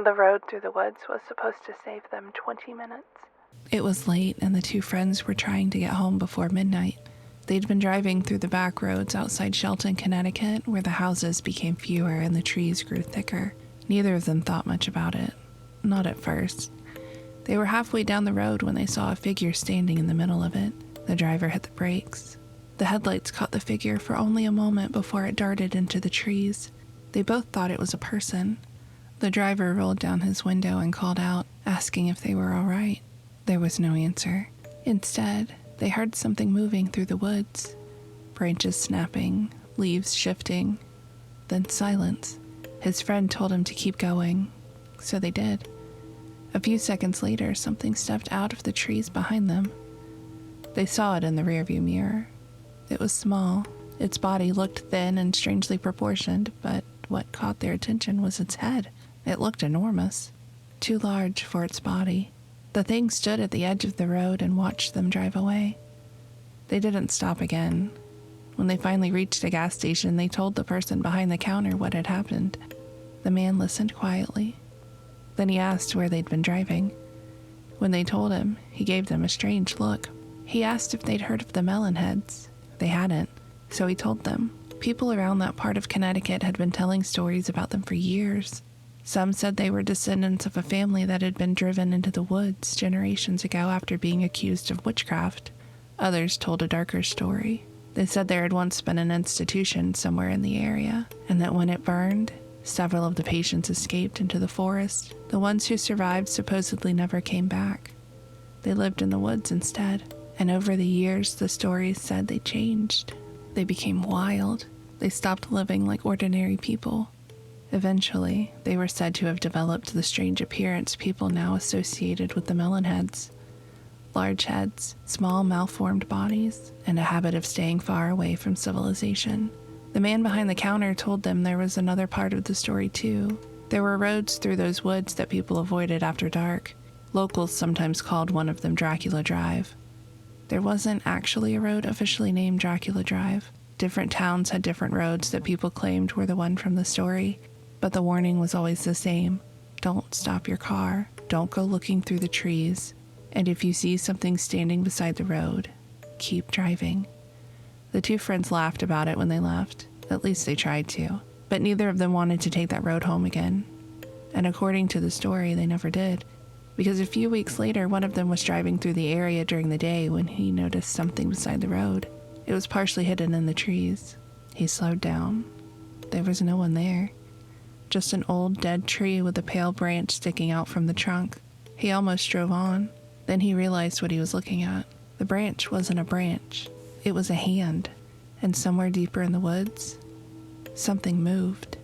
The road through the woods was supposed to save them 20 minutes. It was late, and the two friends were trying to get home before midnight. They'd been driving through the back roads outside Shelton, Connecticut, where the houses became fewer and the trees grew thicker. Neither of them thought much about it. Not at first. They were halfway down the road when they saw a figure standing in the middle of it. The driver hit the brakes. The headlights caught the figure for only a moment before it darted into the trees. They both thought it was a person. The driver rolled down his window and called out, asking if they were all right. There was no answer. Instead, they heard something moving through the woods. Branches snapping, leaves shifting, then silence. His friend told him to keep going, so they did. A few seconds later, something stepped out of the trees behind them. They saw it in the rearview mirror. It was small. Its body looked thin and strangely proportioned, but what caught their attention was its head. It looked enormous, too large for its body. The thing stood at the edge of the road and watched them drive away. They didn't stop again. When they finally reached a gas station, they told the person behind the counter what had happened. The man listened quietly. Then he asked where they'd been driving. When they told him, he gave them a strange look. He asked if they'd heard of the Melon Heads. They hadn't, so he told them. People around that part of Connecticut had been telling stories about them for years. Some said they were descendants of a family that had been driven into the woods generations ago after being accused of witchcraft. Others told a darker story. They said there had once been an institution somewhere in the area, and that when it burned, several of the patients escaped into the forest. The ones who survived supposedly never came back. They lived in the woods instead, and over the years the stories said they changed. They became wild. They stopped living like ordinary people. Eventually, they were said to have developed the strange appearance people now associated with the Melon Heads. Large heads, small malformed bodies, and a habit of staying far away from civilization. The man behind the counter told them there was another part of the story too. There were roads through those woods that people avoided after dark. Locals sometimes called one of them Dracula Drive. There wasn't actually a road officially named Dracula Drive. Different towns had different roads that people claimed were the one from the story, but the warning was always the same. Don't stop your car. Don't go looking through the trees. And if you see something standing beside the road, keep driving. The two friends laughed about it when they left. At least they tried to. But neither of them wanted to take that road home again. And according to the story, they never did. Because a few weeks later, one of them was driving through the area during the day when he noticed something beside the road. It was partially hidden in the trees. He slowed down. There was no one there. Just an old dead tree with a pale branch sticking out from the trunk. He almost drove on. Then he realized what he was looking at. The branch wasn't a branch. It was a hand. And somewhere deeper in the woods, something moved.